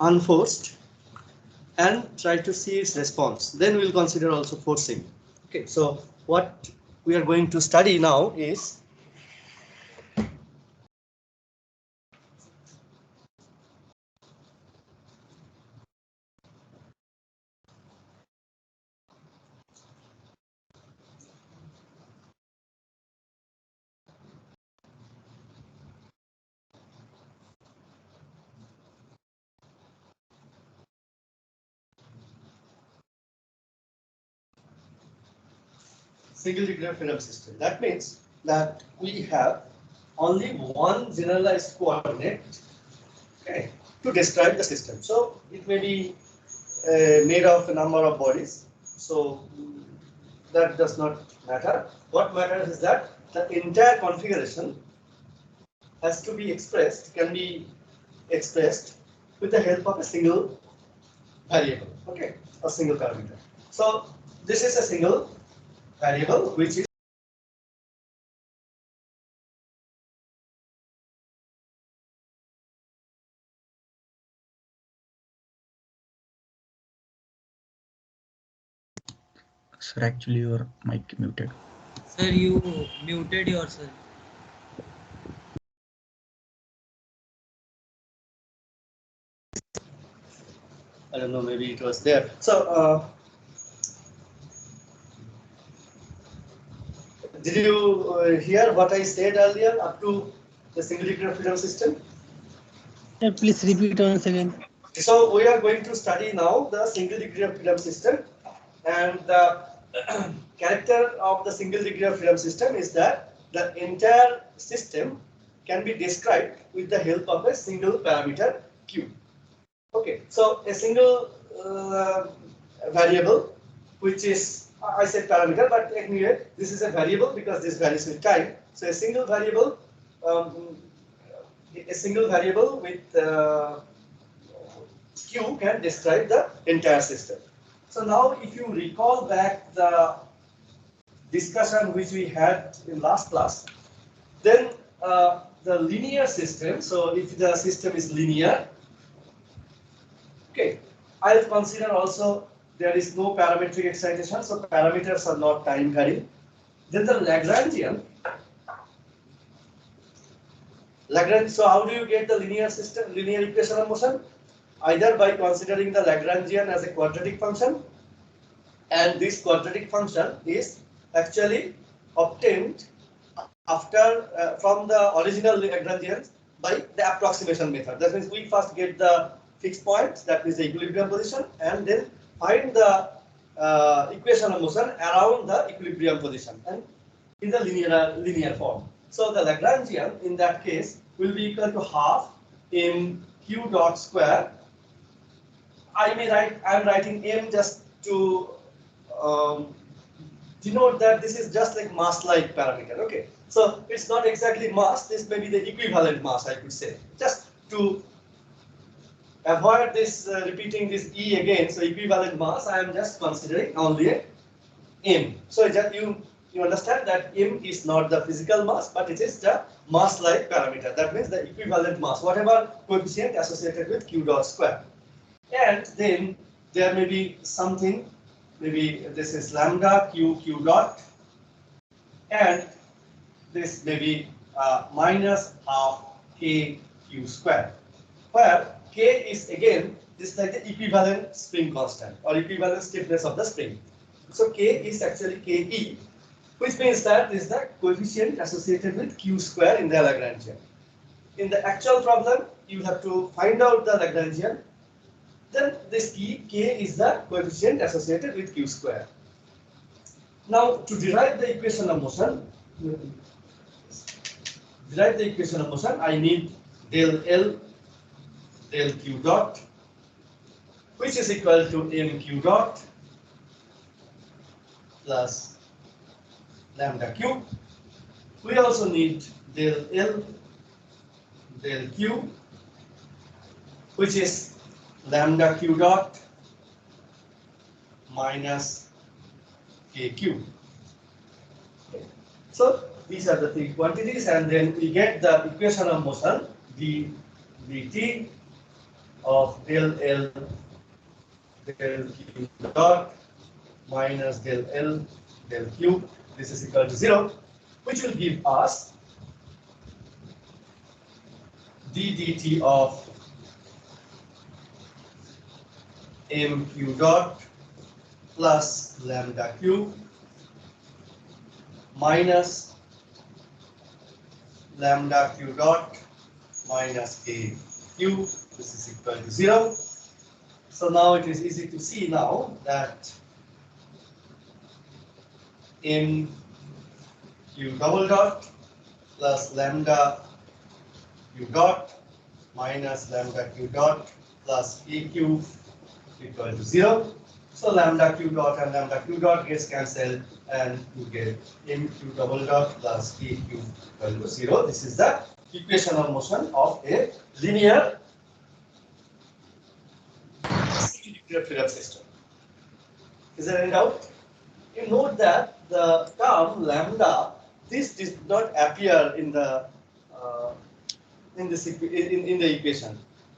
unforced and try to see its response. Then we'll consider also forcing. Okay, so what we are going to study now is single degree of freedom system. That means that we have only one generalized coordinate, okay, to describe the system. So it may be made of a number of bodies. So that does not matter. What matters is that the entire configuration has to be expressed, can be expressed with the help of a single variable, okay, a single parameter. So this is a single variable which is Sir, actually your mic muted. Sir, you muted yourself. I don't know, maybe it was there. So did you hear what I said earlier up to the single degree of freedom system? Please repeat once again. So we are going to study now the single degree of freedom system, and the character of the single degree of freedom system is that the entire system can be described with the help of a single parameter q. Okay, so a single variable, which is, I said parameter, but anyway, this is a variable because this varies with time. So a single variable, with q can describe the entire system. So now, if you recall back the discussion which we had in last class, then the linear system. So if the system is linear, okay, I'll consider also there is no parametric excitation, so parameters are not time varying. Then the Lagrangian. So how do you get the linear system, linear equation of motion? Either by considering the Lagrangian as a quadratic function, and this quadratic function is actually obtained after from the original Lagrangians by the approximation method. That means we first get the fixed points, that is the equilibrium position, and then find the equation of motion around the equilibrium position and in the linear form. So the Lagrangian in that case will be equal to half in q dot square. I am writing m just to denote that this is just like mass-like parameter. Okay, so it's not exactly mass. This may be the equivalent mass, I could say, just to avoid this repeating this E again. So equivalent mass, I am just considering only a m. So just you understand that m is not the physical mass, but it is the mass-like parameter. That means the equivalent mass, whatever coefficient associated with q dot square. And then there may be something, maybe this is lambda q dot, and this may be minus half k q square, where k is again this like the equivalent spring constant or equivalent stiffness of the spring. So k is actually ke, which means that this is the coefficient associated with q square in the Lagrangian. In the actual problem, you have to find out the Lagrangian. Then this k is the coefficient associated with q square. Now, to derive the equation of motion, I need del L del q dot, which is equal to mq dot plus lambda q. We also need del L del q, which is lambda q dot minus kq. Okay. So these are the three quantities, and then we get the equation of motion d dt of del L del Q dot minus del L del Q. This is equal to 0, which will give us d dt of mq dot plus lambda q minus lambda q dot minus a q. This is equal to 0. So now it is easy to see now that m q double dot plus lambda q dot minus lambda q dot plus aq equal to 0. So lambda q dot and lambda q dot gets cancelled and you get mq double dot plus aq equal to 0. This is the equation of motion of a linear single freedom system. Is there any doubt? You note that the term lambda, this did not appear in the in the equation.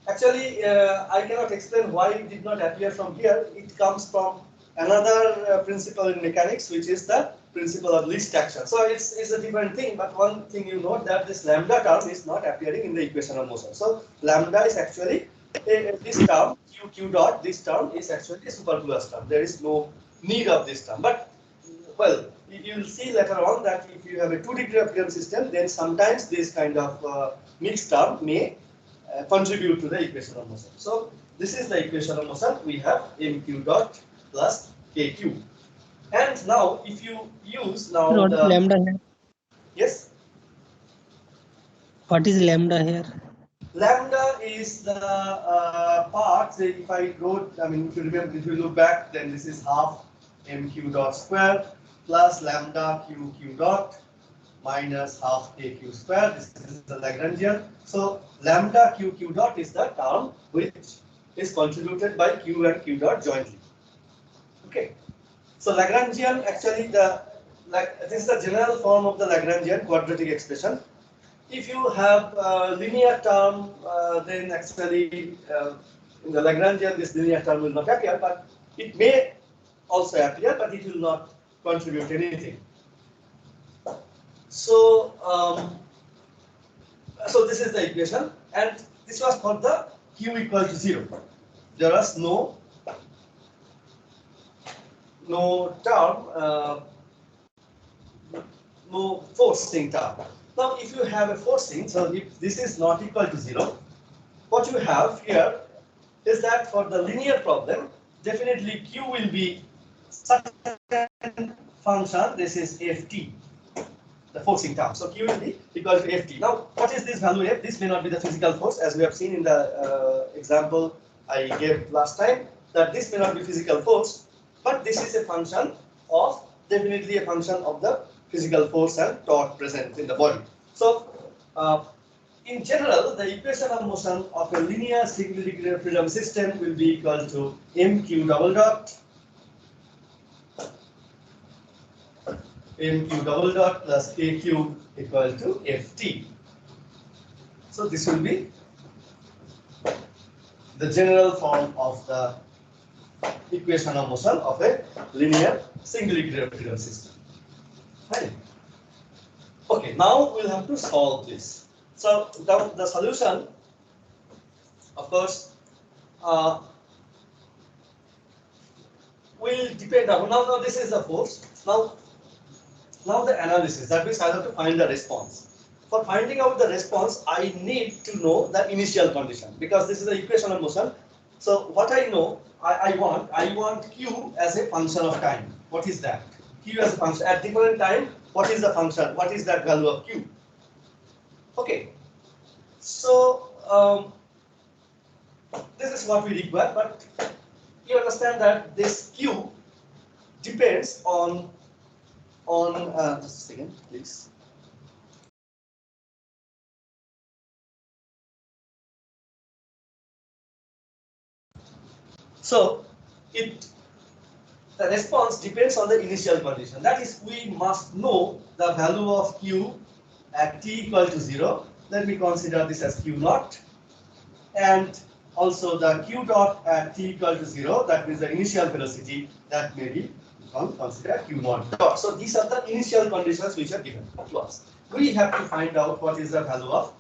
Actually, I cannot explain why it did not appear from here. It comes from another principle in mechanics, which is the principle of least action. So it's a different thing, but one thing you note that this lambda term is not appearing in the equation of motion. So lambda is actually this term q dot. This term is actually a superfluous term. There is no need of this term. But well, you will see later on that if you have a 2 degree of freedom system, then sometimes this kind of mixed term may contribute to the equation of motion. So this is the equation of motion. We have mq dot plus kq. And now if you use now What is the lambda here? yes, What is lambda here? lambda is the part. Say if I wrote, I mean, if you remember, if you look back, then this is half mq dot square plus lambda q dot minus half aq square. This is the Lagrangian. So lambda q dot is the term which is contributed by q and q dot jointly. Okay. So Lagrangian actually this is the general form of the Lagrangian quadratic expression. If you have a linear term, then actually in the Lagrangian this linear term will not appear, but it may also appear, but it will not contribute anything. So, so this is the equation, and this was for the q equal to 0. There was no term, no forcing term. Now, if you have a forcing, so if this is not equal to 0, what you have here is that for the linear problem, definitely q will be certain function. This is ft. The forcing term. So q will be equal to ft. Now, what is this value f? This may not be the physical force, as we have seen in the example I gave last time, that this may not be physical force, but this is a function of, definitely a function of the physical force and torque present in the body. So, in general, the equation of motion of a linear single degree of freedom system will be equal to mq double dot mq double dot plus kq equal to ft. So this will be the general form of the equation of motion of a linear single degree of freedom system. Right. Okay, now we'll have to solve this. So the solution, of course, will depend on, now this is the force. Now the analysis, that means I have to find the response. For finding out the response, I need to know the initial condition, because this is the equation of motion. So what I know, I want q as a function of time. What is that? Q as a function at different time. What is the function? What is that value of q? Okay. So this is what we require, but you understand that this q depends on just a second, please. So the response depends on the initial condition. That is, we must know the value of q at t equal to 0. Let me consider this as q naught, and also the q dot at t equal to 0, that means the initial velocity, that may be considered q naught dot. So these are the initial conditions which are given to us. We have to find out what is the value of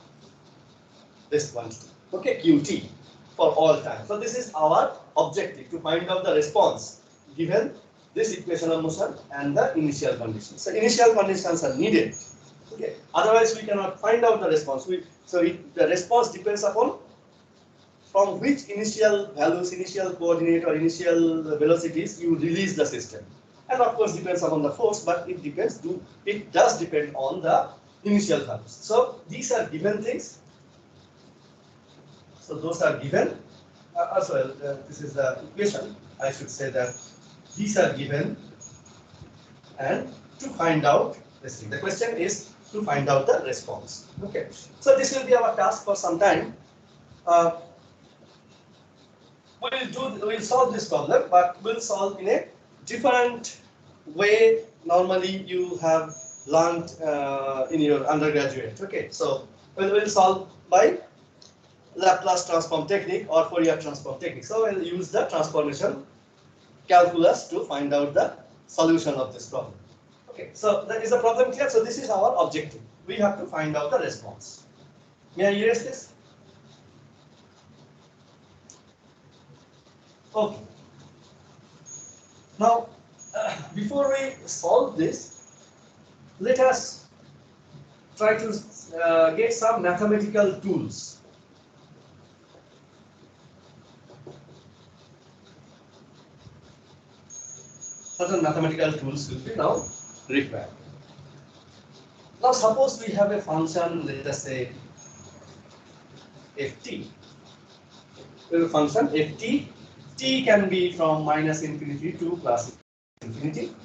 this one, okay, qt for all time. So this is our objective, to find out the response given this equation of motion and the initial conditions. So initial conditions are needed. Okay. Otherwise, we cannot find out the response. The response depends upon from which initial values, initial coordinate or initial velocities you release the system. And of course, depends upon the force, but it does depend on the initial values. So these are given things. So those are given. This is the equation. I should say that these are given, and to find out this thing. The question is to find out the response. Okay. So this will be our task for some time. We'll solve this problem, but we'll solve in a different way. Normally, you have learned in your undergraduate. Okay. So we'll solve by Laplace transform technique or Fourier transform technique. So we'll use the transformation calculus to find out the solution of this problem. Okay, so that is the problem clear. So this is our objective. We have to find out the response. May I erase this? Okay. Now, before we solve this, let us try to get some mathematical tools. Certain mathematical tools will be now required. Now suppose we have a function, let us say ft. We have a function ft. T can be from minus infinity to plus infinity.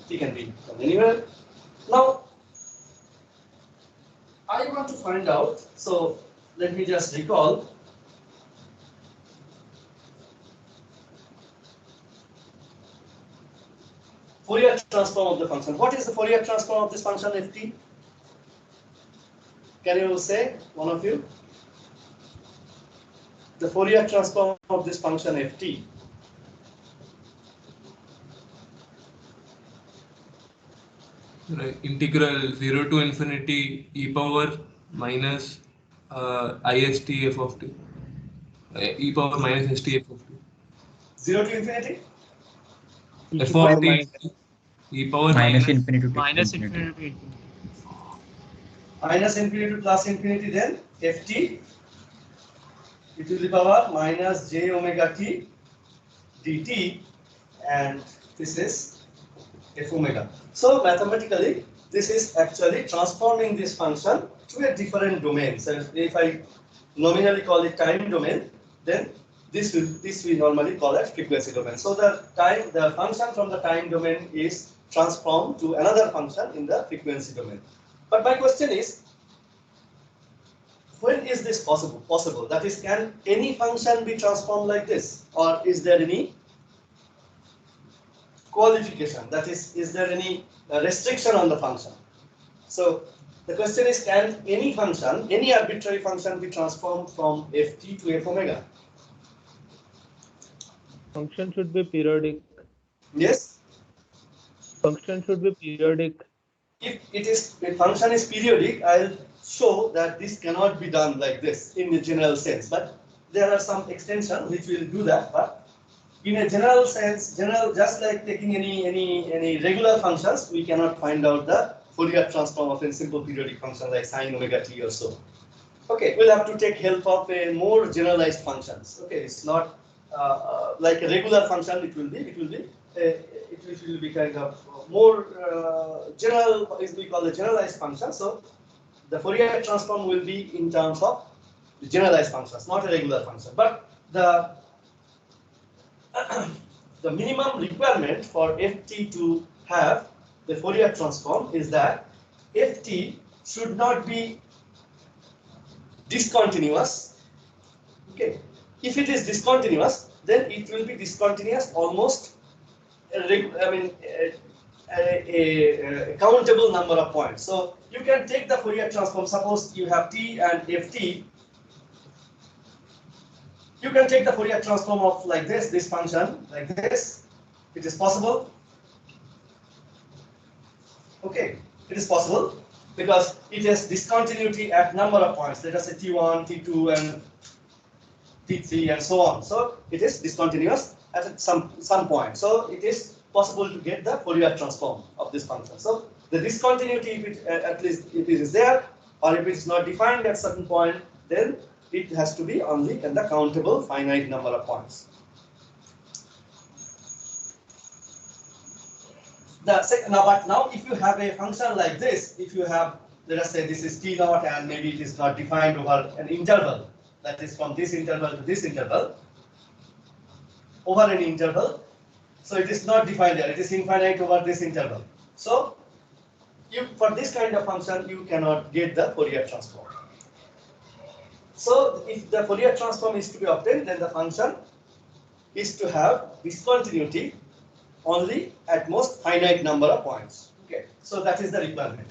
T can be from anywhere. Now I want to find out, so let me just recall. Fourier transform of the function. What is the Fourier transform of this function ft? Can you say, one of you? The Fourier transform of this function ft. Integral 0 to infinity e power minus ist f of t. E power minus st f of t. 0 to infinity? F of t e power minus infinity to minus infinity. infinity. Minus infinity to plus infinity, then ft e to the power minus j omega t dt, and this is f omega. So mathematically, this is actually transforming this function to a different domain. So if I nominally call it time domain, then this we normally call it frequency domain. So the function from the time domain is transformed to another function in the frequency domain. But my question is, when is this possible? That is, can any function be transformed like this, or is there any qualification? That is there any restriction on the function? So the question is, can any function, any arbitrary function, be transformed from ft to f omega? Function should be periodic. Yes. Function should be periodic. If function is periodic, I'll show that this cannot be done like this in a general sense. But there are some extensions which will do that. But in a general sense, just like taking any regular functions, we cannot find out the Fourier transform of a simple periodic function like sine omega t or so. Okay, we'll have to take help of a more generalized functions. Okay, it's not like a regular function. It will be kind of more general, is we call the generalized function. So the Fourier transform will be in terms of the generalized functions, not a regular function. But the the minimum requirement for ft to have the Fourier transform is that ft should not be discontinuous. Okay, if it is discontinuous, then it will be discontinuous almost a countable number of points. So you can take the Fourier transform. Suppose you have t and ft You can take the Fourier transform of like this function, like this. It is possible. Okay, it is possible because it has discontinuity at number of points. Let us say T1, T2, and T3, and so on. So it is discontinuous at some point. So it is possible to get the Fourier transform of this function. So the discontinuity, if it, at least if it is there, or if it is not defined at certain point, then it has to be only in the countable finite number of points. But now if you have a function like this, if you have, let us say this is T0 and maybe it is not defined over an interval, that is from this interval to this interval, over an interval, so it is not defined there, it is infinite over this interval. So for this kind of function, you cannot get the Fourier transform. So if the Fourier transform is to be obtained, then the function is to have discontinuity only at most finite number of points. Okay, so that is the requirement.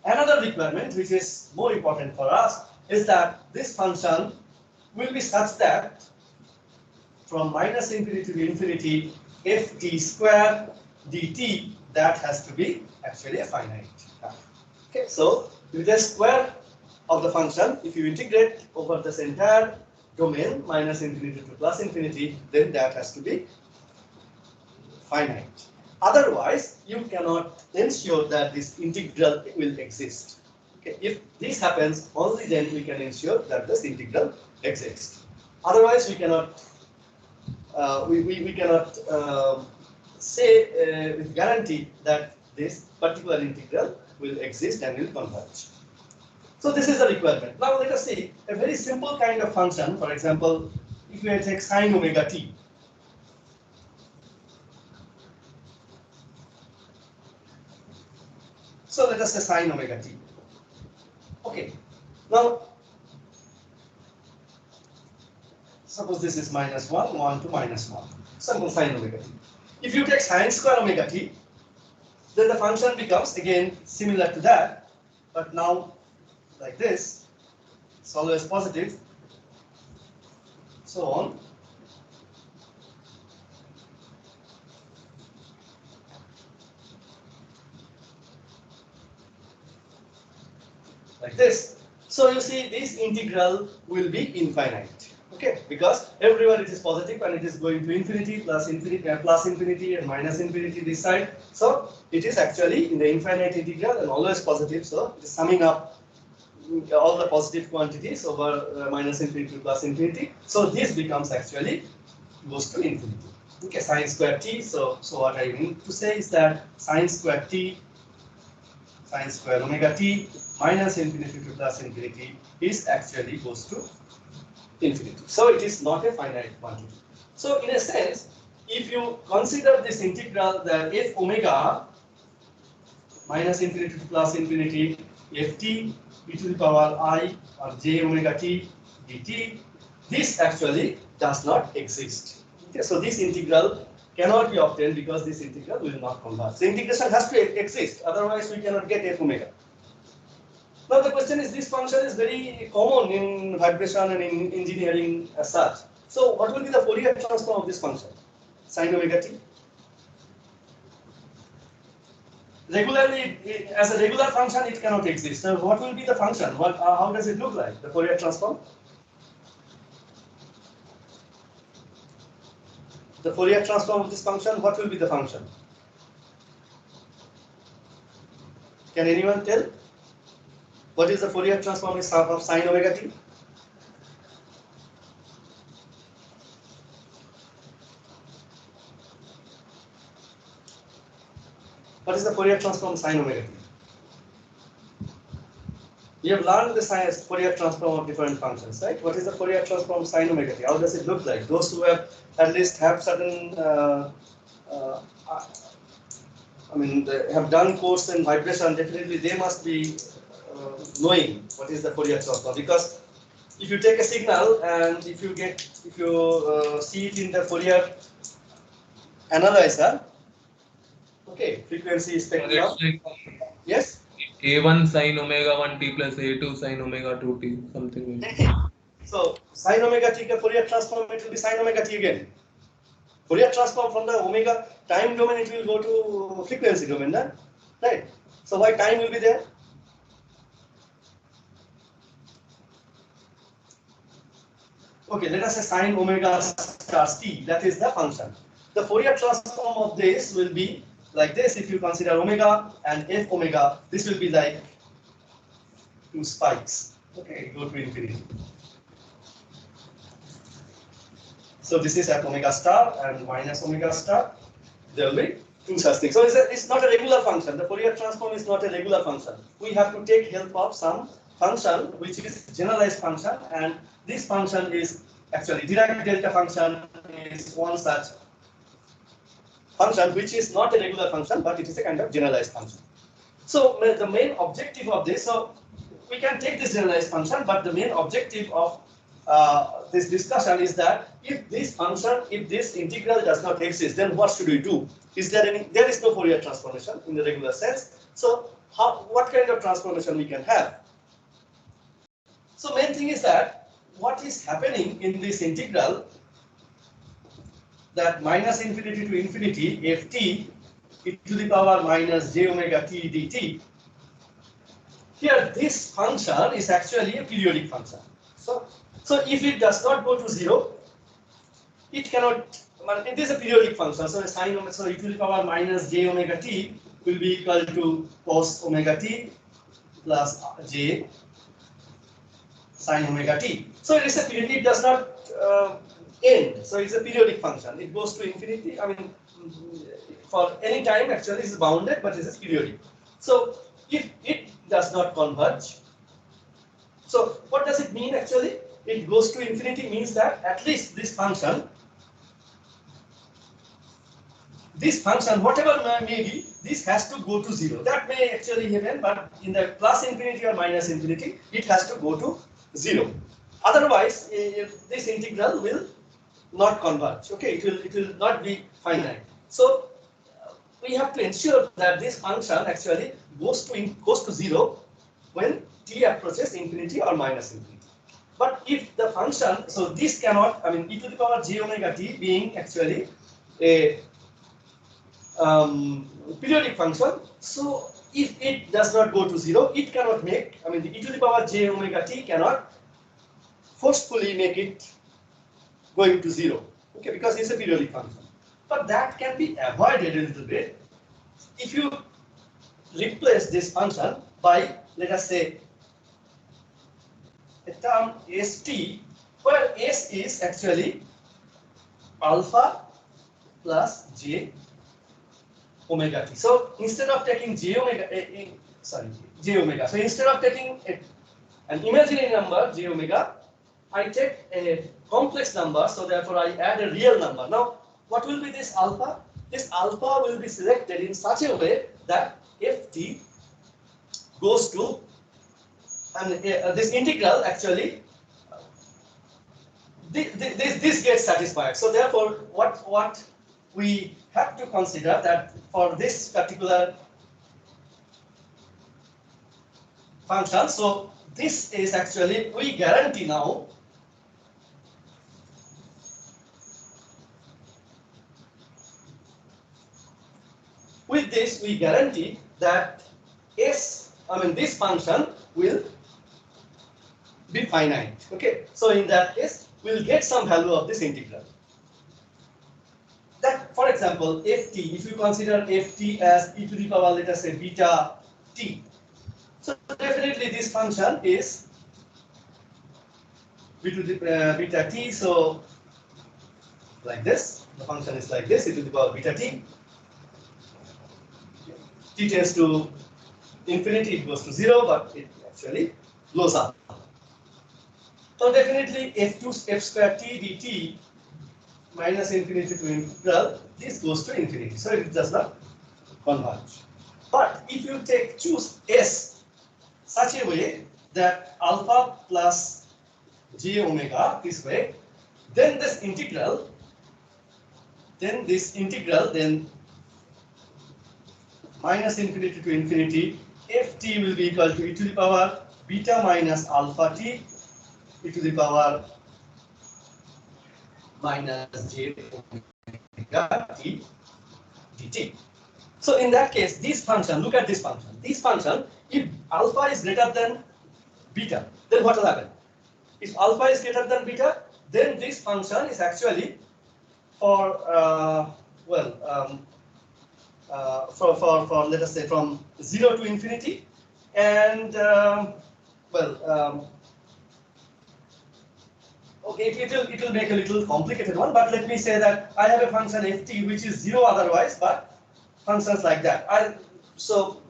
Another requirement, which is more important for us, is that this function will be such that from minus infinity to infinity, ft square dt, that has to be actually a finite. Okay, so with the square of the function, if you integrate over this entire domain, minus infinity to plus infinity, then that has to be finite. Otherwise, you cannot ensure that this integral will exist. Okay, if this happens, only then we can ensure that this integral exists. Otherwise, we cannot we cannot say with guarantee that this particular integral will exist and will converge. So this is a requirement. Now let us see a very simple kind of function. For example, if we take sine omega t. So let us say sine omega t. Okay. Now, suppose this is minus 1, 1 to minus 1. Simple sine omega t. If you take sine square omega t, then the function becomes again similar to that, but now like this. It's always positive. So on. Like this. So you see this integral will be infinite. Okay, because everywhere it is positive and it is going to infinity, plus infinity and minus infinity this side. So it is actually in the infinite integral and always positive. So it is summing up all the positive quantities over minus infinity to plus infinity. So this becomes actually goes to infinity. Okay, sine square t. So what I mean to say is that sine square t, sine square omega t minus infinity to plus infinity is actually goes to infinity. So it is not a finite quantity. So in a sense, if you consider this integral, the f omega minus infinity to plus infinity ft e to the power I or j omega t dt, this actually does not exist. Okay, so this integral cannot be obtained because this integral will not converge. The integration has to exist, otherwise we cannot get f omega. Now the question is, this function is very common in vibration and in engineering as such. So what will be the Fourier transform of this function? Sine omega t. Regularly, as a regular function, it cannot exist. So what will be the function? How does it look like, the Fourier transform? The Fourier transform of this function, what will be the function? Can anyone tell? What is the Fourier transform of sine omega t? What is the Fourier transform of sine omega t? You have learned the Fourier transform of different functions, right? What is the Fourier transform of sine omega t? How does it look like? Those who have at least have certain, they have done course in vibration, definitely they must be knowing what is the Fourier transform, because if you take a signal and if you see it in the Fourier analyzer, okay, frequency spectrum. Like Yes. a1 sin omega 1t plus a2 sin omega 2t, something like that. So sine omega t ka Fourier transform, it will be sine omega t again. Fourier transform from the omega time domain, it will go to frequency domain, right? So why time will be there? Okay, let us say sine omega star t, that is the function. The Fourier transform of this will be like this. If you consider omega and f omega, this will be like two spikes. Okay, go to infinity. So this is at omega star and minus omega star. There will be two such things. So it's not a regular function. The Fourier transform is not a regular function. We have to take help of some function which is generalized function, and this function is actually Dirac delta function is one such function which is not a regular function, but it is a kind of generalized function. So the main objective of this, so we can take this generalized function, but the main objective of this discussion is that if this function, if this integral does not exist, then what should we do? Is there any? There is no Fourier transformation in the regular sense. So what kind of transformation we can have? So main thing is that what is happening in this integral, that minus infinity to infinity ft e to the power minus j omega t dt. Here this function is actually a periodic function. So if it does not go to 0, it cannot, it is a periodic function. So sine omega, so e to the power minus j omega t will be equal to cos omega t plus j sine omega t. So it is a periodic, it does not end. So it's a periodic function. It goes to infinity. I mean, for any time actually it's bounded, but it is periodic. So if it does not converge, so what does it mean actually? It goes to infinity means that at least this function, whatever may be, this has to go to 0. That may actually happen, but in the plus infinity or minus infinity, it has to go to 0. Otherwise, this integral will not converge. Okay, it will not be finite. So we have to ensure that this function actually goes to 0 when t approaches infinity or minus infinity. But if the function, so this cannot, I mean, e to the power j omega t being actually a periodic function, so if it does not go to 0, it cannot make, I mean, the e to the power j omega t cannot forcefully make it going to 0, okay, because it's a periodic function. But that can be avoided a little bit if you replace this function by, let us say, a term st, where s is actually alpha plus j omega t. So instead of taking j omega, so instead of taking an imaginary number j omega, I take a complex number, so therefore I add a real number. Now, what will be this alpha? This alpha will be selected in such a way that ft goes to, and this integral actually, this gets satisfied. So therefore, what we have to consider that for this particular function, so this is actually, we guarantee now with this, we guarantee that this function will be finite. Okay, so in that case, we'll get some value of this integral. That, for example, ft, if you consider ft as e to the power, let us say, beta t, so definitely this function is b to the beta t. So like this, the function is like this, e to the power beta t. T tends to infinity, it goes to 0, but it actually blows up. So definitely f2 f square t dt minus infinity to integral, this goes to infinity, so it does not converge. But if you choose s such a way that alpha plus j omega this way, then this integral, then minus infinity to infinity, ft will be equal to e to the power beta minus alpha t e to the power minus j omega t dt. So in that case, this function, look at this function. This function, if alpha is greater than beta, then what will happen? If alpha is greater than beta, then this function is actually for for let us say from 0 to infinity, and okay, it will make a little complicated one, but let me say that I have a function ft which is 0 otherwise, but functions like that. So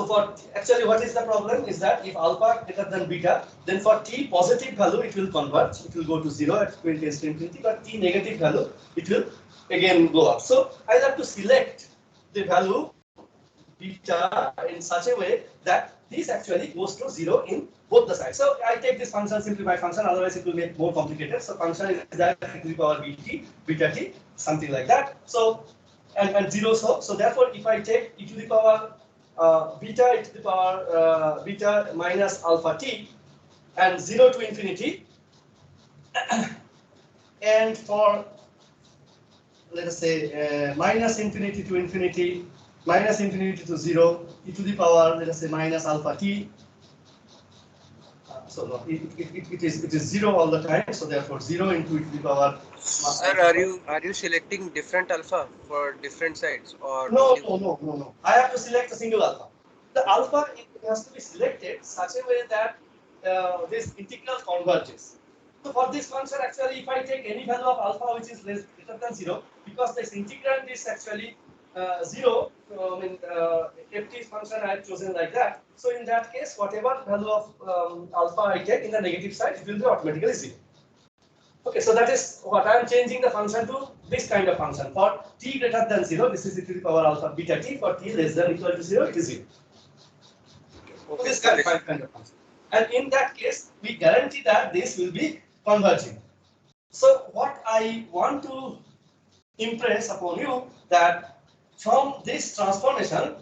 for actually what is the problem is that if alpha greater than beta, then for t positive value it will converge, it will go to 0 at when it tends to infinity, but t negative value it will again go up. So I have to select the value beta in such a way that this actually goes to 0 in both the sides. So I take this function simply by function, otherwise it will make more complicated. So function is that e to the power beta t, something like that. So and 0 so therefore if I take e to the power beta e to the power beta minus alpha t and 0 to infinity, and for let us say minus infinity to infinity, minus infinity to 0, e to the power let us say minus alpha t. So no, it is 0 all the time. So therefore 0 into e to the power. Sir, are you selecting different alpha for different sides, or no. I have to select a single alpha. The alpha it has to be selected such a way that this integral converges. So for this function, actually, if I take any value of alpha which is greater than 0, because this integrand is actually 0, ft function I have chosen like that. So in that case, whatever value of alpha I take in the negative side, it will be automatically 0. Okay, so that is what I am changing the function to this kind of function. For t greater than 0, this is e to the power alpha beta t. For t less than or equal to 0, it is 0. Okay, this kind of function. And in that case, we guarantee that this will be converging. So what I want to impress upon you that from this transformation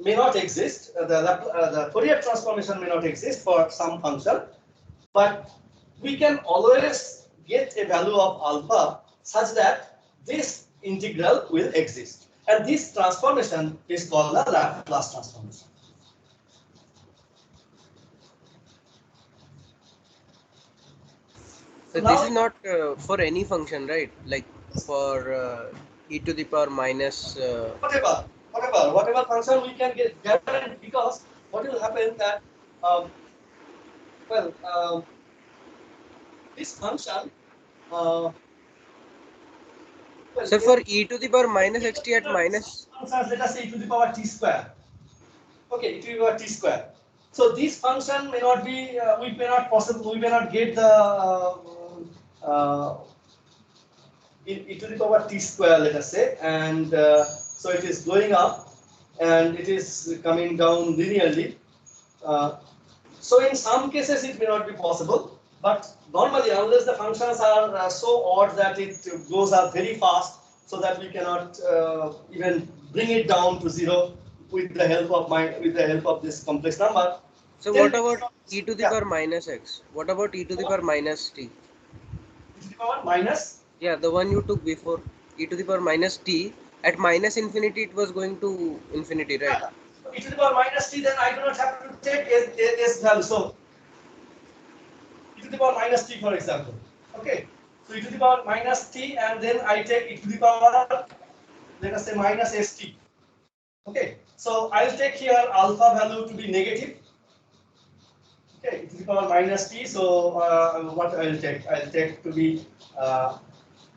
may not exist, the Fourier transformation may not exist for some function, but we can always get a value of alpha such that this integral will exist. And this transformation is called the Laplace transformation. So this is not for any function, right? Like for e to the power minus. Whatever function we can get guaranteed, because what will happen that this function. So for e to the power minus xt at minus. Let us say e to the power t square. Okay, e to the power t square. So this function may not be. We may not get the e to the power t square. Let us say, and so it is going up, and it is coming down linearly. So in some cases it may not be possible, but normally unless the functions are so odd that it goes up very fast, so that we cannot even bring it down to 0 with the help of this complex number. So what about e to the power minus x? What about e to the power minus t? E to the power minus? Yeah, the one you took before, e to the power minus t. At minus infinity, it was going to infinity, right? E to the power minus t, then I do not have to take s value. So e to the power minus t, for example. Okay. So e to the power minus t, and then I take e to the power, let us say, minus st. Okay. So I'll take here alpha value to be negative. Okay, e to the power minus t. So what I'll take? I'll take to be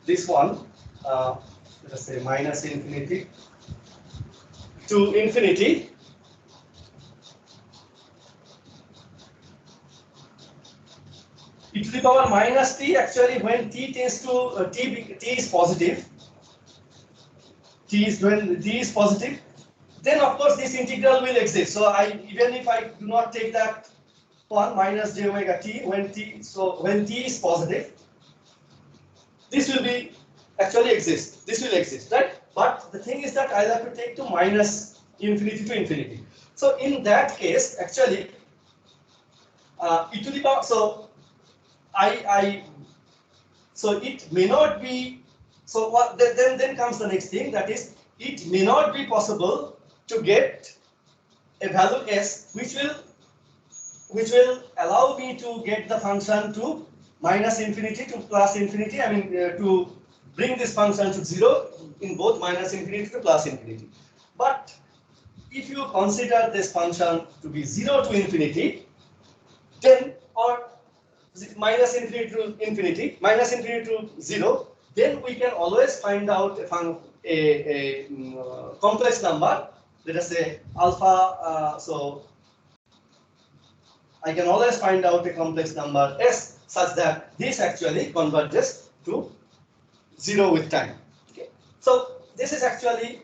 this one. Let us say minus infinity to infinity. E to the power minus t, actually when t tends to t is positive. When t is positive, then of course this integral will exist. So even if I do not take that one minus j omega t when t is positive, this will be actually exist. This will exist, right? But the thing is that I'll have to take to minus infinity to infinity. So in that case, actually, e to the power. So so it may not be. So what then comes the next thing, that is it may not be possible to get a value s which will allow me to get the function to minus infinity to plus infinity. I mean to bring this function to 0 in both minus infinity to plus infinity. But if you consider this function to be 0 to infinity, then or minus infinity to infinity, minus infinity to 0, then we can always find out a complex number. Let us say alpha. So I can always find out a complex number s such that this actually converges to 0 with time. Okay. So this is actually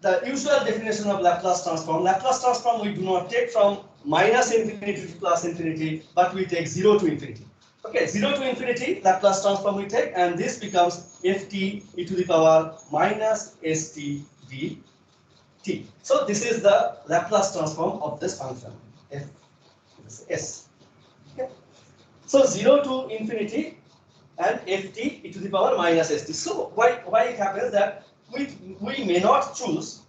the usual definition of Laplace transform. Laplace transform we do not take from minus infinity to plus infinity, but we take 0 to infinity. Okay, 0 to infinity Laplace transform we take, and this becomes ft e to the power minus st dt. So this is the Laplace transform of this function f s. Okay. So 0 to infinity and ft e to the power minus st. So why it happens that we may not choose.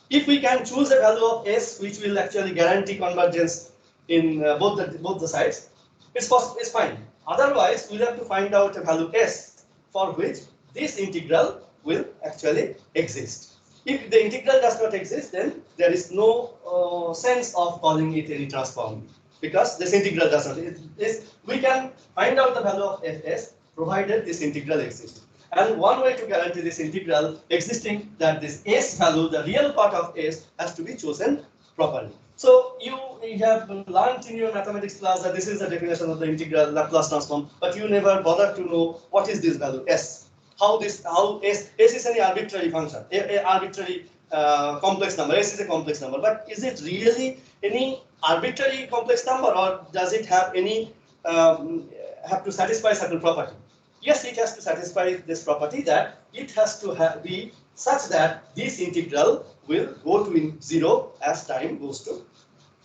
If we can choose a value of s which will actually guarantee convergence in both the sides, it's possible, it's fine. Otherwise, we'll have to find out a value s for which this integral will actually exist. If the integral does not exist, then there is no sense of calling it any transform, because this integral does not exist. We can find out the value of fs provided this integral exists. And one way to guarantee this integral existing, that this s value, the real part of s, has to be chosen properly. So you have learned in your mathematics class that this is the definition of the integral Laplace transform, but you never bother to know what is this value s. How s is any arbitrary function, a arbitrary complex number. S is a complex number, but is it really any arbitrary complex number, or does it have any have to satisfy certain property? Yes, it has to satisfy this property, that it has to be such that this integral will go to 0 as time goes to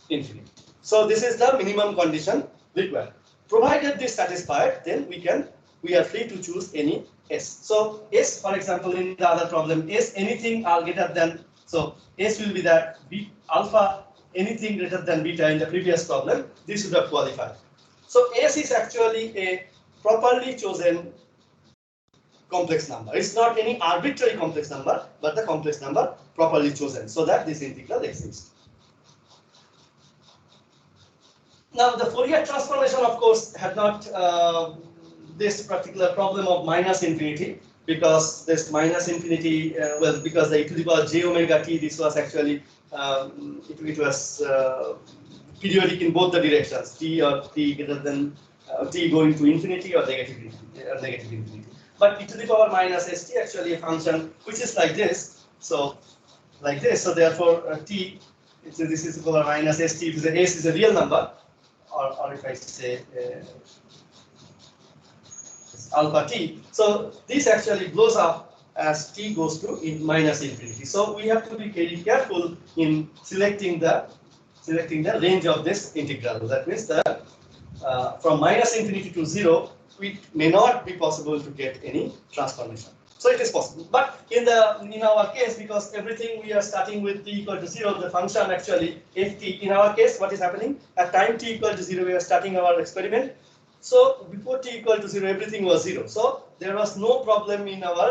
infinity. So this is the minimum condition required. Provided this satisfied, then we are free to choose any s. So s, for example, in the other problem, s anything are greater than, so s will be that alpha anything greater than beta in the previous problem. This should have qualified. So s is actually a properly chosen complex number. It's not any arbitrary complex number, but the complex number properly chosen, so that this integral exists. Now the Fourier transformation, of course, had not this particular problem of minus infinity, because this minus infinity, because the e to the power j omega t, this was actually it was periodic in both the directions, t or t greater than t going to infinity or negative infinity. But e to the power minus st actually a function which is like this. So like this. So therefore t, this is the power minus st. If the s is a real number, or if I say alpha t, so this actually blows up as t goes to minus infinity. So we have to be very careful in selecting the range of this integral. That means that from minus infinity to 0, it may not be possible to get any transformation. So it is possible, but in our case, because everything we are starting with t equal to 0, the function actually ft. In our case, what is happening at time t equal to 0, we are starting our experiment. So before t equal to 0, everything was 0. So there was no problem in our.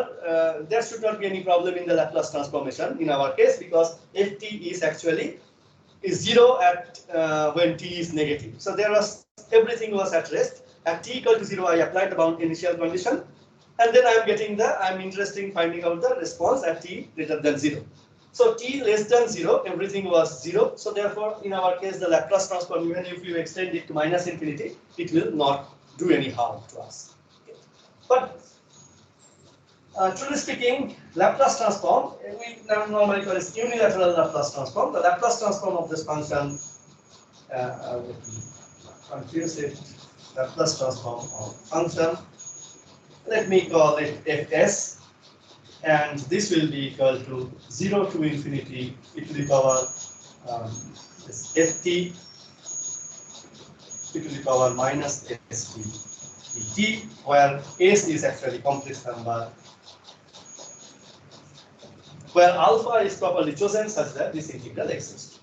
There should not be any problem in the Laplace transformation in our case, because ft is actually 0 at when t is negative. So there was everything was at rest. At t equal to 0, I applied the initial condition, and then I'm interested in finding out the response at t greater than 0. So t less than 0, everything was 0. So therefore, in our case, the Laplace transform, even if you extend it to minus infinity, it will not do any harm to us. Okay. But truly speaking, Laplace transform, we normally call it unilateral Laplace transform. The Laplace transform of this function, confuse it, Laplace transform of function. Let me call it fs, and this will be equal to 0 to infinity e to the power ft e to the power minus st dt, where s is actually complex number, where alpha is properly chosen such that this integral exists.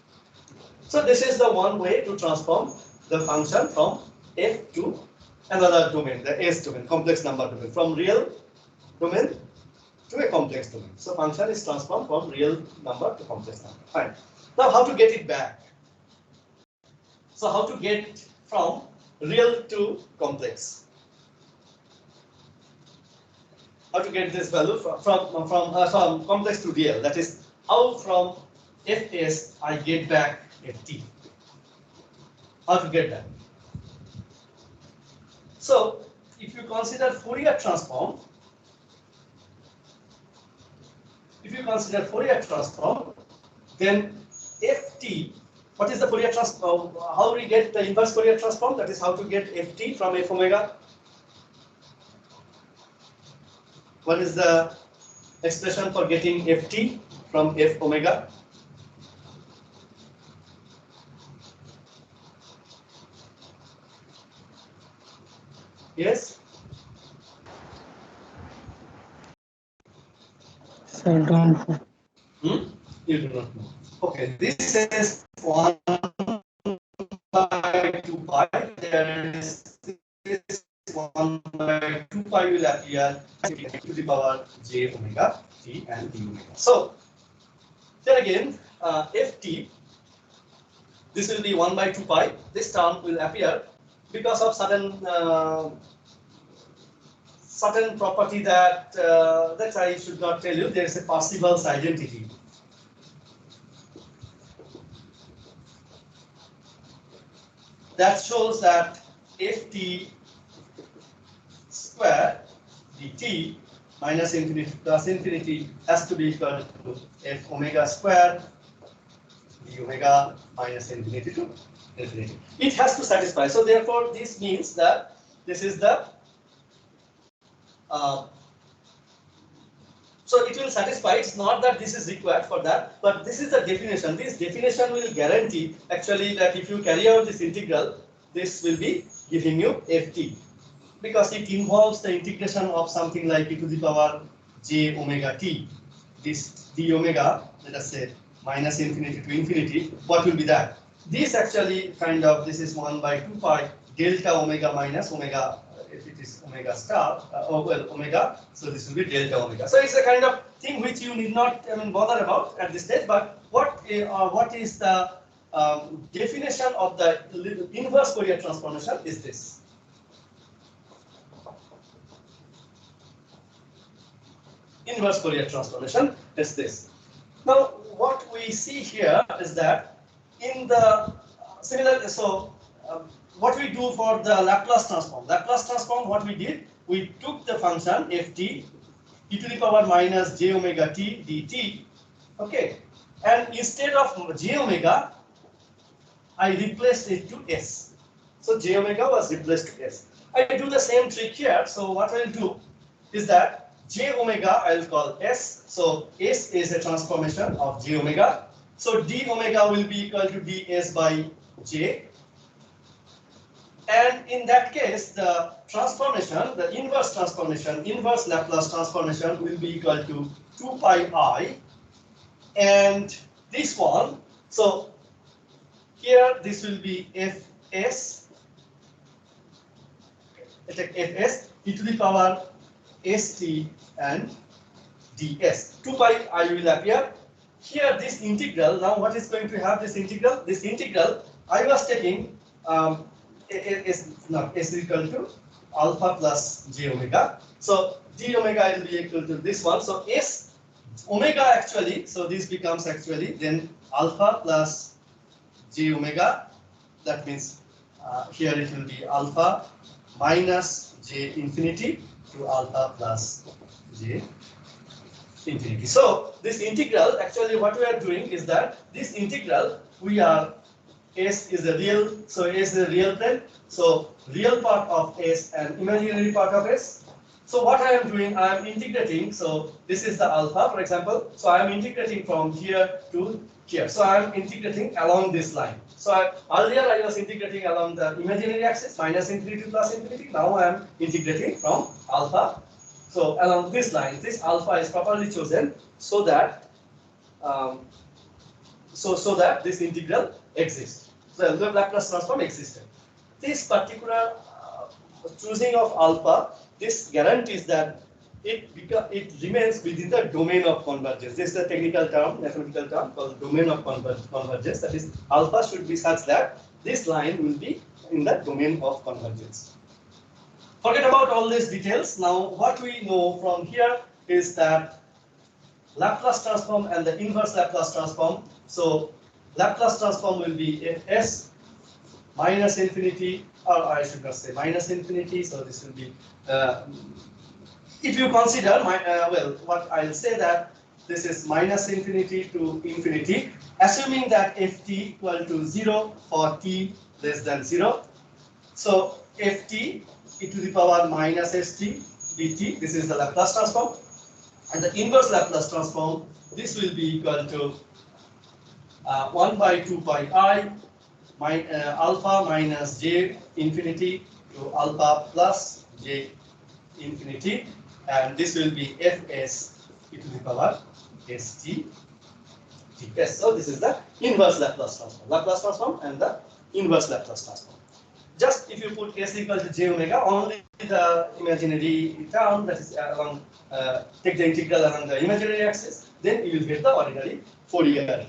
So this is the one way to transform the function from f to another domain, the s domain, complex number domain, from real domain to a complex domain. So function is transformed from real number to complex number. Fine. Now how to get it back? So how to get from real to complex? How to get this value from complex to real? That is, how from fs I get back ft. How to get that? So if you consider Fourier transform, then ft, what is the Fourier transform? How we get the inverse Fourier transform? That is how to get ft from f omega. What is the expression for getting ft from f omega? Yes? So I don't know. You do not know. Okay, this is 1 by 2 pi. There is this 1 by 2 pi will appear to the power j omega t and d omega. So there again, ft, this will be 1 by 2 pi. This term will appear because of certain property that I should not tell you. There is a Parseval's identity. That shows that ft square dt minus infinity plus infinity has to be equal to f omega square d omega minus infinity to infinity. It has to satisfy. So therefore, this means that this is the so it will satisfy. It's not that this is required for that, but this is the definition. This definition will guarantee actually that if you carry out this integral, this will be giving you ft, because it involves the integration of something like e to the power j omega t. This d omega, let us say minus infinity to infinity. What will be that? This actually kind of, this is 1 by 2 pi delta omega minus omega. If it is omega star, omega, so this will be delta omega. So it's a kind of thing which you need not bother about at this stage. But what is the definition of the inverse Fourier transformation is this. Inverse Fourier transformation is this. Now, what we see here is that in the similar, so what we do for the Laplace transform? Laplace transform, what we did, we took the function ft e to the power minus j omega t dt, okay, and instead of j omega, I replaced it to s. So j omega was replaced to s. I do the same trick here. So what I'll do is that j omega I'll call s. So s is a transformation of j omega. So d omega will be equal to ds by j. And in that case, the transformation, the inverse transformation, inverse Laplace transformation will be equal to 2 pi I. And this one, so here this will be fs, fs e to the power st and ds. 2 pi I will appear. Here this integral, now what is going to have this integral? This integral I was taking is equal to alpha plus j omega. So d omega will be equal to this one. So s omega actually, so this becomes actually then alpha plus j omega. That means here it will be alpha minus j infinity to alpha plus j infinity. So this integral, actually what we are doing is that this integral, we are, s is a real, so s is a real plane, so real part of s and imaginary part of s. So what I am doing, I am integrating. So this is the alpha, for example. So I am integrating from here to here. So I am integrating along this line. So earlier I was integrating along the imaginary axis, minus infinity to plus infinity. Now I am integrating from alpha. So along this line, this alpha is properly chosen so that so that this integral exists. So the Laplace transform existed. This particular choosing of alpha, this guarantees that it remains within the domain of convergence. This is a technical term, mathematical term called domain of convergence. That is, alpha should be such that this line will be in the domain of convergence. Forget about all these details. Now, what we know from here is that Laplace transform and the inverse Laplace transform. So, Laplace transform will be S minus infinity, or I should not say minus infinity. So, this will be, if you consider, what I'll say that this is minus infinity to infinity, assuming that ft equal to 0 for t less than 0. So, ft e to the power minus st dt, this is the Laplace transform. And the inverse Laplace transform, this will be equal to 1 by 2 pi I alpha minus j infinity to alpha plus j infinity, and this will be fs e to the power st ds. So this is the inverse Laplace transform and the inverse Laplace transform. Just if you put s equal to j omega, only the imaginary term, that is along, take the integral along the imaginary axis, then you will get the ordinary Fourier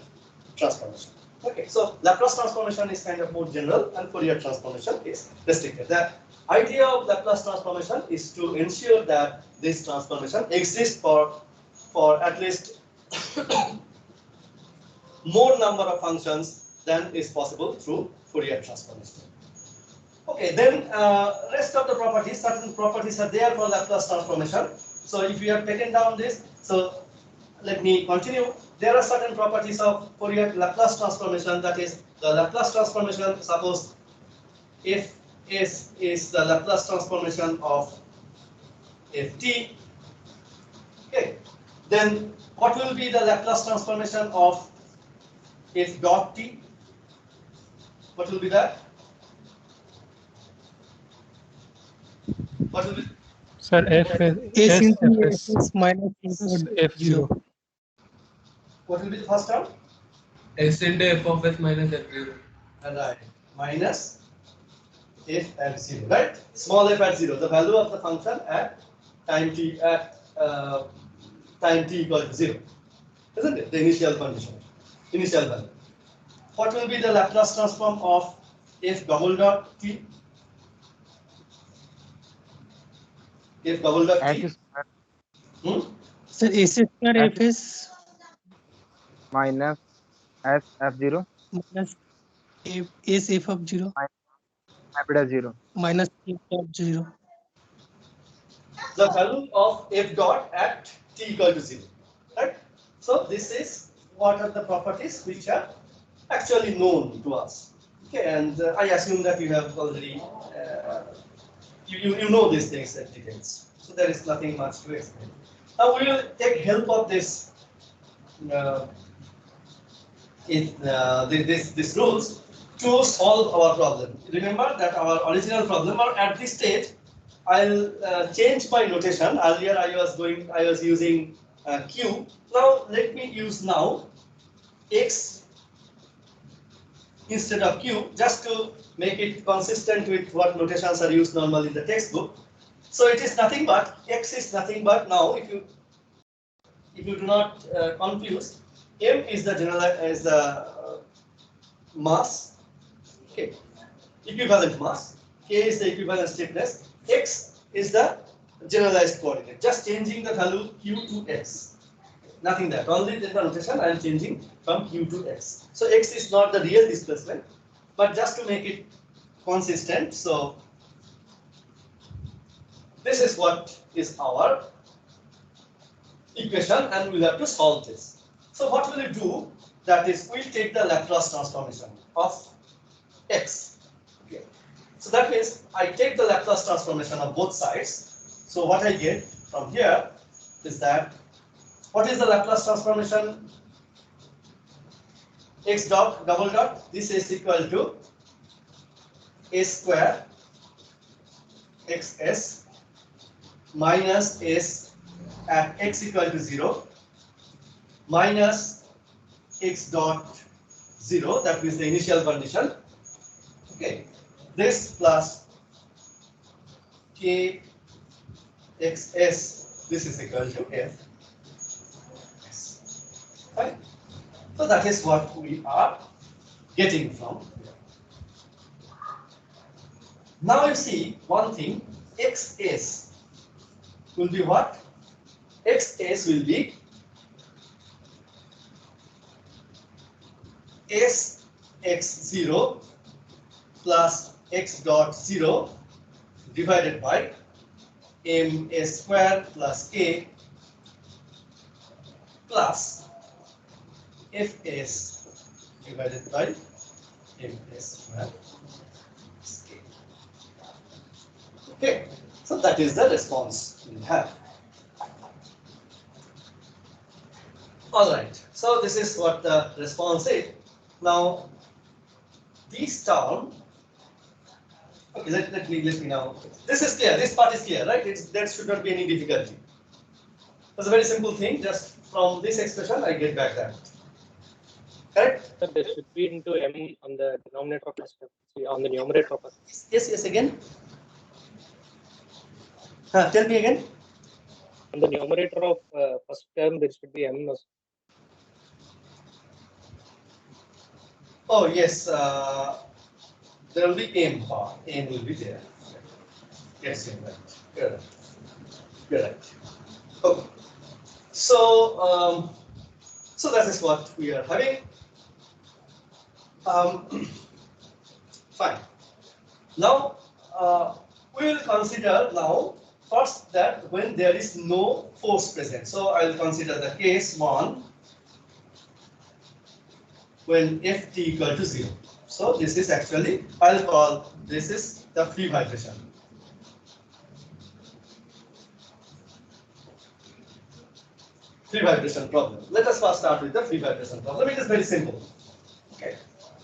transformation. Okay, so Laplace transformation is kind of more general, and Fourier transformation is restricted. The idea of Laplace transformation is to ensure that this transformation exists for at least more number of functions than is possible through Fourier transformation. Okay, then rest of the properties, certain properties are there for Laplace transformation. So if you have taken down this, so let me continue. There are certain properties of Fourier Laplace transformation, that is the Laplace transformation, suppose if S is the Laplace transformation of ft, okay, then what will be the Laplace transformation of f dot t? What will be that? What will be? Sir, F S into S S minus into F0. What will be the first term? S into f of s minus f0. Right, minus f at 0, right? Small f at 0, the value of the function at time t equal to 0, isn't it? The initial condition, initial value. What will be the Laplace transform of f double dot t? F double dot t. Sir, S square Fs minus S F0 minus S f of 0 minus 0. minus F of 0. The value of f dot at t equal to 0, right? So this is what are the properties which are actually known to us. Okay, and I assume that you have already you know these things at details. So there is nothing much to explain. Now we will take help of this this rules to solve our problem. Remember that our original problem, or at this stage, I'll change my notation. Earlier I was using q. Now let me use now x instead of q, just to make it consistent with what notations are used normally in the textbook. So it is nothing but x is nothing but, now if you do not confuse, m is the mass, okay, equivalent mass, k is the equivalent stiffness, x is the generalized coordinate. Just changing the value q to x. Nothing that, only in the notation I am changing from q to x. So x is not the real displacement, but just to make it consistent. So this is what is our equation, and we'll have to solve this. So what will we do? That is, we'll take the Laplace transformation of x. Okay. So that means I take the Laplace transformation of both sides. So what I get from here is that what is the Laplace transformation? X dot double dot, this is equal to a square xs minus s at x equal to 0 minus x dot 0, that is the initial condition. Okay, this plus k xs, this is equal to f. Fine. So that is what we are getting from here. Now you see one thing, xs will be what? Xs will be s x0 plus x dot 0 divided by m s square plus k plus fs divided by m s square plus k. Okay, so that is the response we have. All right, so this is what the response is. Now, this term, okay, let me now. This is clear. This part is clear, right? There should not be any difficulty. It's a very simple thing. Just from this expression, I get back that. Correct? Sir, there should be into m on the denominator of first term. See, on the numerator of first. Yes. Again. Tell me again. On the numerator of first term, there should be m. No, sir. Oh yes. There will be m part. M will be there. Yes, you're right. You're right. Okay. So, so that is what we are having. Fine. Now, we will consider now first that when there is no force present. So I will consider the case 1 when ft equal to 0. So this is actually, I'll call this is the free vibration. Free vibration problem. Let us first start with the free vibration problem. It is very simple. Okay.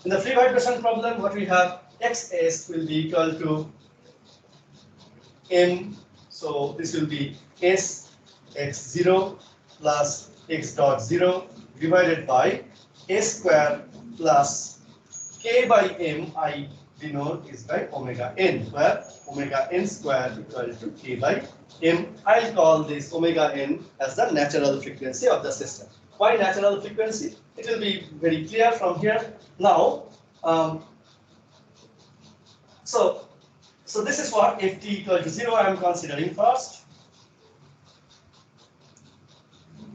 In the free vibration problem, what we have, xs will be equal to m. So this will be s x0 plus x dot 0 divided by s square plus k by m, I denote is by omega n, where omega n square equal to k by m. I'll call this omega n as the natural frequency of the system. Why natural frequency? It will be very clear from here. Now, so this is what ft equal to 0 I am considering first.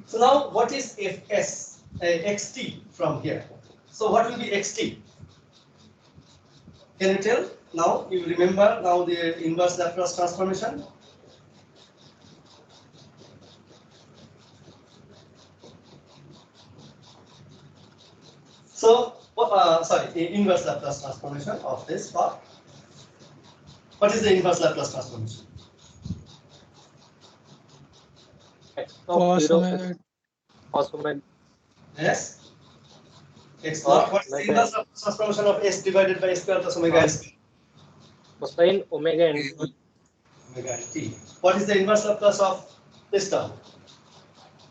So now what is fs, xt from here? So what will be xt? Can you tell? Now you remember now the inverse Laplace transformation. So, sorry, inverse Laplace transformation of this part. What is the inverse Laplace transformation? X Cos of 0 omega. cos omega. Yes. X naught. What is the inverse Laplace transformation of s divided by s square plus omega n square? Cosine omega n. Omega n t. What is the inverse Laplace of this term?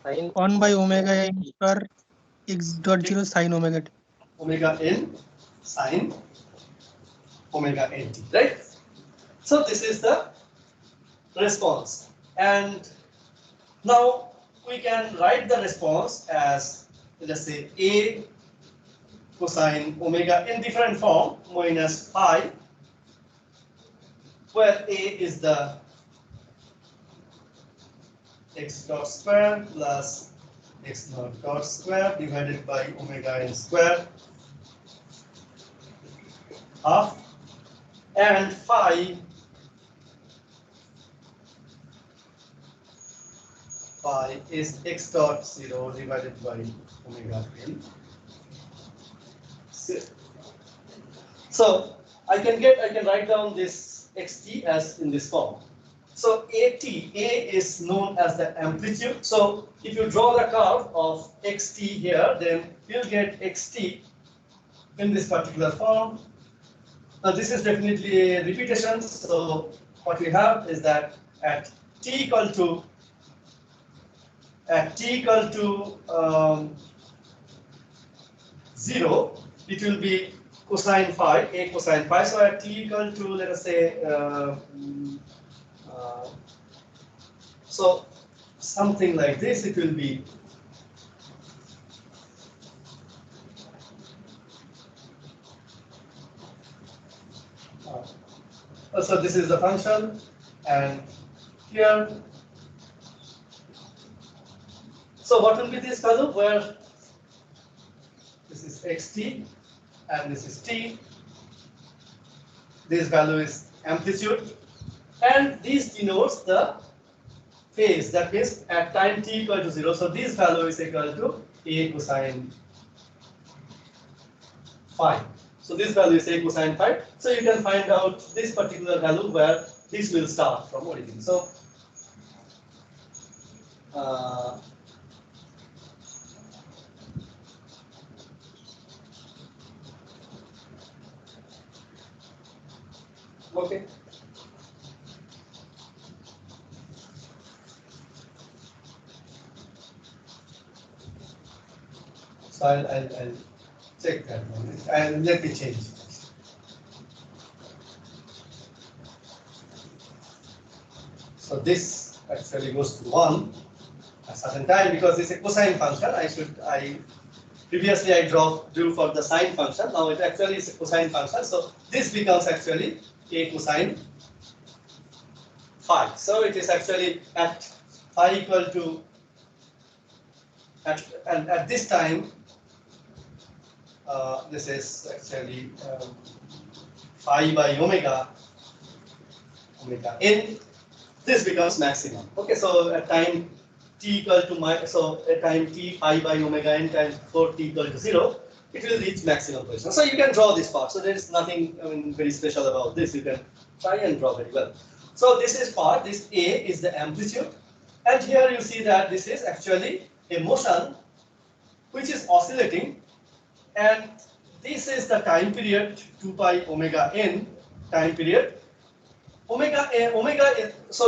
Sine 1 by omega n square x dot 0 sine omega t. Omega n sine omega n t, right? So this is the response, and now we can write the response as, let's say, a cosine omega in different form minus pi, where a is the x dot square plus x naught dot square divided by omega n square half, and phi is x dot 0 divided by omega n. So I can write down this xt as in this form. So A is known as the amplitude. So if you draw the curve of xt here, then you'll get xt in this particular form. Now this is definitely a repetition. So what we have is that at t equal to 0, it will be cosine phi, a cosine phi. So at t equal to, let us say, so something like this, it will be so this is the function, and here, so what will be this value where this is xt and this is t, this value is amplitude, and this denotes the phase, that means at time t equal to 0, so this value is equal to a cosine phi. So this value is a cosine phi. So you can find out this particular value where this will start from origin. So okay. So I'll check that one and let me change. So this actually goes to 1 at a certain time because it's a cosine function. Previously I drew for the sine function. Now it actually is a cosine function. So this becomes actually a cosine phi. So it is actually at phi equal to at this time. This is actually phi by omega n. This becomes maximum. Okay, so at time t equal to at time t phi by omega n times 4 t equal to 0, it will reach maximum position. So you can draw this part. So there is nothing very special about this. You can try and draw very well. So this is part. This A is the amplitude, and here you see that this is actually a motion which is oscillating. And this is the time period 2 pi omega n time period. So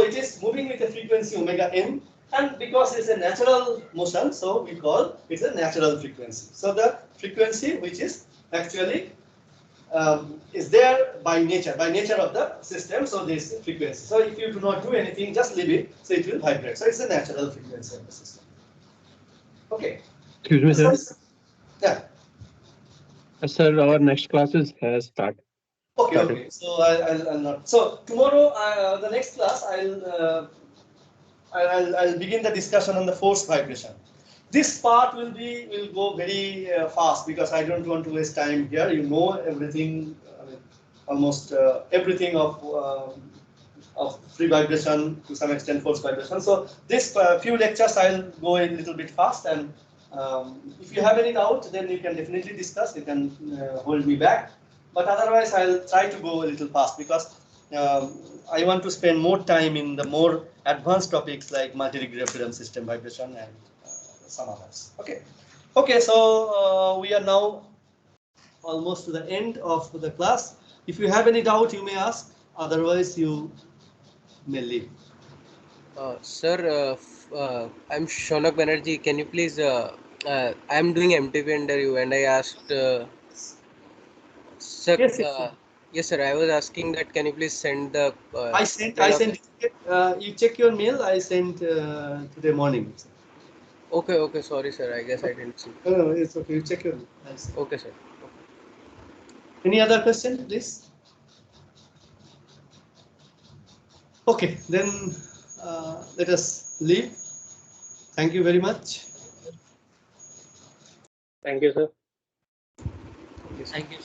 it is moving with a frequency omega n, and because it's a natural motion, so we call it a natural frequency. So the frequency which is actually is there by nature of the system. So this frequency. So if you do not do anything, just leave it, so it will vibrate. So it's a natural frequency of the system. Okay. Excuse me, sir. Yeah. Sir, our next classes has started. Okay. So I'll not. So tomorrow, the next class, I'll begin the discussion on the force vibration. This part will go very fast because I don't want to waste time here. You know everything, almost everything of free vibration, to some extent force vibration. So this few lectures I'll go a little bit fast, and if you have any doubt, then you can definitely discuss. You can hold me back. But otherwise, I'll try to go a little fast because I want to spend more time in the more advanced topics like multi-degree of freedom system vibration and some others. Okay. So we are now almost to the end of the class. If you have any doubt, you may ask. Otherwise, you may leave. Sir, I'm Shonak Banerjee. Can you please? I'm doing MTP under you, and I asked. Sir, yes, sir. I was asking that. Can you please send the? I sent. You check your mail. I sent today morning. Okay. Sorry, sir. I guess I didn't see. No, it's okay. You check your mail. Okay, sir. Any other question, please? Okay, then let us leave. Thank you very much. Thank you, sir. Thank you.